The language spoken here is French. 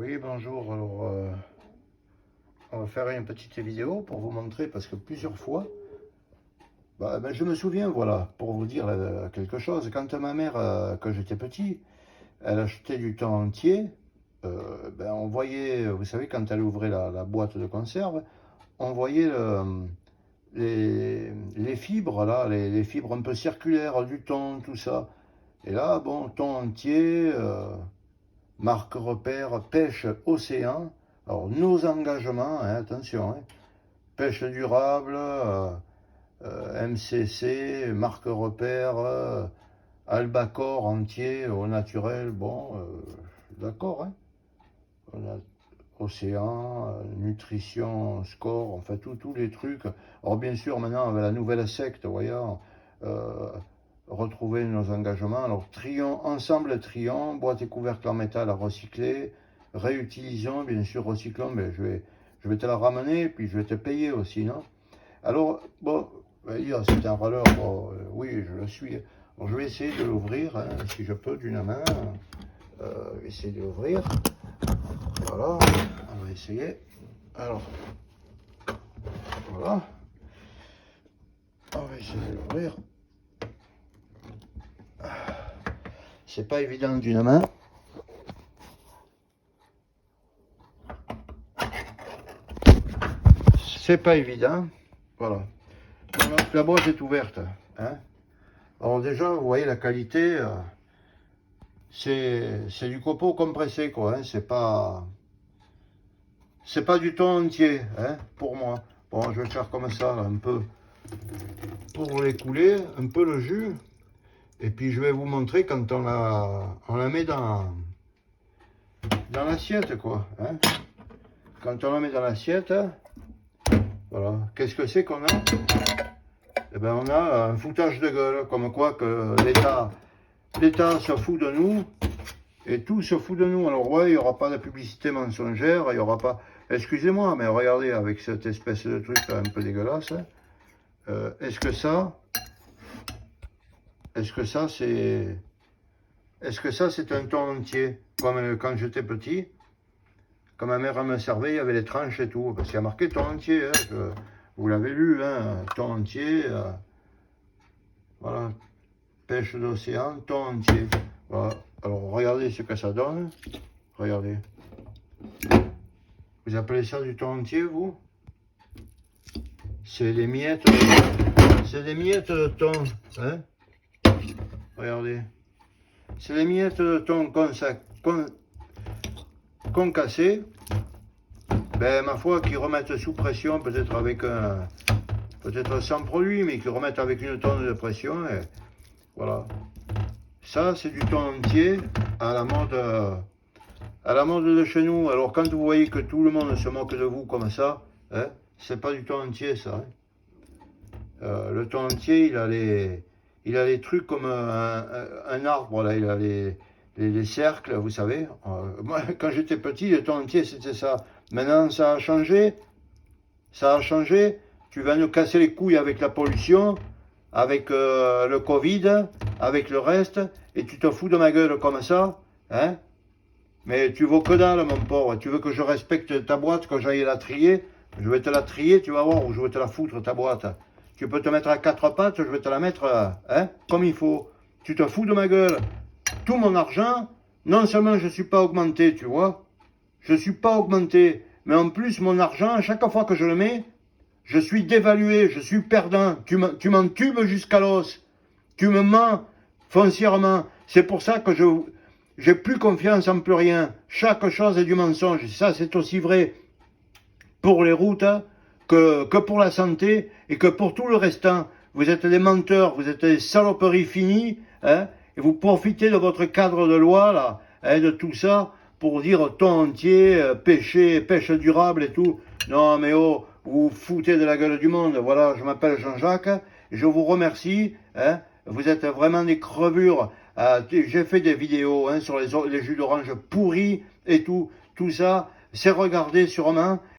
Oui, bonjour. Alors, on va faire une petite vidéo pour vous montrer, parce que plusieurs fois, je me souviens, voilà, pour vous dire quelque chose, quand ma mère, quand j'étais petit, elle achetait du thon entier, on voyait, vous savez, quand elle ouvrait la boîte de conserve, on voyait les fibres, là, les fibres un peu circulaires du thon, tout ça. Et là, bon, thon entier, marque repère, pêche océan. Alors, nos engagements, hein, attention, hein, pêche durable, MCC, marque repère, albacore entier au naturel. Bon, d'accord, hein. On a océan, nutrition, score, enfin tous les trucs. Alors, bien sûr, maintenant, avec la nouvelle secte, voyons, retrouver nos engagements. Alors, trions, ensemble trions, boîte et couvercle en métal à recycler, réutilisons, bien sûr, recyclons, mais je vais te la ramener, puis je vais te payer aussi, non? Alors, bon, c'est un râleur, bon, oui, je le suis. Alors, je vais essayer de l'ouvrir, hein, si je peux, d'une main. Je vais essayer de l'ouvrir. Voilà, on va essayer. Alors, voilà. On va essayer de l'ouvrir. C'est pas évident d'une main. C'est pas évident. Voilà. La boîte est ouverte. Hein. Alors déjà, vous voyez la qualité. C'est du copeau compressé, quoi. Hein. C'est pas du thon entier, hein, pour moi. Bon, je vais faire comme ça, là, un peu, pour l'écouler, un peu le jus. Et puis je vais vous montrer quand on la met dans l'assiette, quoi. Hein. Quand on la met dans l'assiette, voilà. Qu'est-ce que c'est qu'on a? Eh ben, on a un foutage de gueule, comme quoi que l'État se fout de nous, et tout se fout de nous. Alors ouais, il n'y aura pas de publicité mensongère, il n'y aura pas... Excusez-moi, mais regardez, avec cette espèce de truc là, un peu dégueulasse, est-ce que ça c'est un thon entier, comme quand j'étais petit, quand ma mère me servait, il y avait les tranches et tout, parce qu'il y a marqué thon entier, hein, vous l'avez lu, hein, thon entier, voilà, pêche d'océan, thon entier, voilà. Alors regardez ce que ça donne, regardez. Vous appelez ça du thon entier, vous? C'est des miettes de thon, hein? Regardez. C'est des miettes de thon concassées, ma foi, qui remettent sous pression, peut-être sans produit, mais qui remettent avec une tonne de pression, et voilà. Ça, c'est du thon entier à la mode de chez nous. Alors, quand vous voyez que tout le monde se moque de vous comme ça, hein, c'est pas du thon entier, ça. Hein. Le thon entier, il a les trucs comme un arbre, là, il a les cercles, vous savez. Moi, quand j'étais petit, le thon entier, c'était ça. Maintenant, ça a changé. Ça a changé. Tu vas nous casser les couilles avec la pollution, avec le Covid, avec le reste, et tu te fous de ma gueule comme ça, hein? Mais tu vaux que dalle, mon pauvre. Tu veux que je respecte ta boîte, que j'aille la trier? Je vais te la trier, tu vas voir, ou je vais te la foutre, ta boîte. Tu peux te mettre à quatre pattes, je vais te la mettre, hein, comme il faut. Tu te fous de ma gueule. Tout mon argent, non seulement je ne suis pas augmenté, tu vois, je ne suis pas augmenté, mais en plus, mon argent, à chaque fois que je le mets, je suis dévalué, je suis perdant. Tu m'entubes jusqu'à l'os. Tu me mens foncièrement. C'est pour ça que j'ai plus confiance en plus rien. Chaque chose est du mensonge. Ça, c'est aussi vrai pour les routes que pour la santé et que pour tout le restant. Vous êtes des menteurs, vous êtes des saloperies finies, hein, et vous profitez de votre cadre de loi, là, hein, de tout ça, pour dire thon entier, pêche durable et tout. Non, mais oh, vous vous foutez de la gueule du monde. Voilà, je m'appelle Jean-Jacques, je vous remercie, hein, vous êtes vraiment des crevures. J'ai fait des vidéos, hein, sur les jus d'orange pourris et tout ça, c'est regardé sûrement.